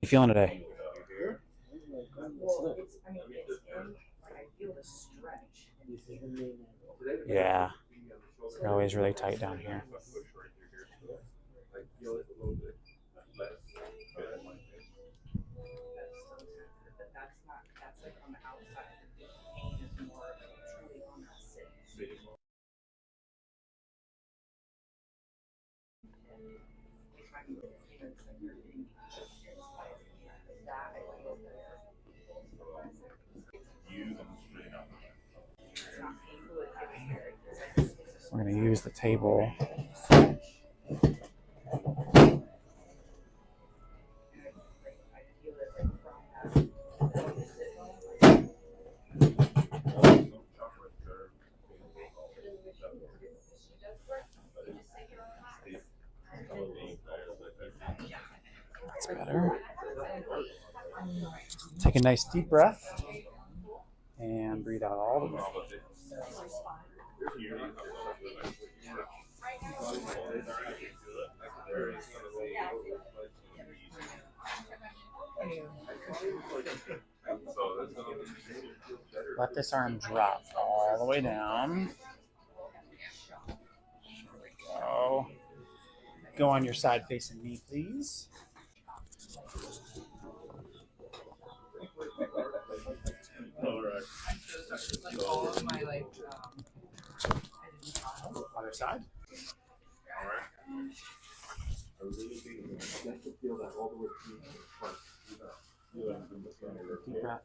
You feeling today? Yeah, you're always really tight down here. We're going to use the table. That's better. Take a nice deep breath and breathe out all the way. Let this arm drop all the way down. There we go. Go on your side facing me, please. Other side. Deep breath.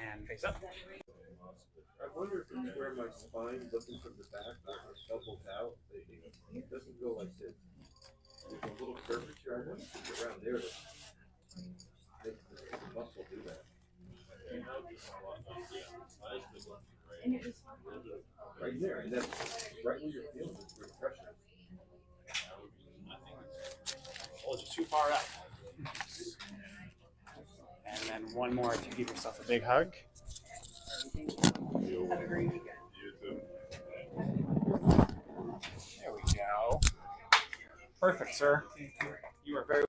And face up. I wonder if it's where my spine looking from the back, doubled out. It doesn't go like this. There's a little curvature. I wonder if it's around there that makes the muscle do that. Right there, and that's right where you're feeling it, where pressure. Hold you too far up. And then one more if you give yourself a big hug. Have a great weekend. There we go. Perfect, sir. You are very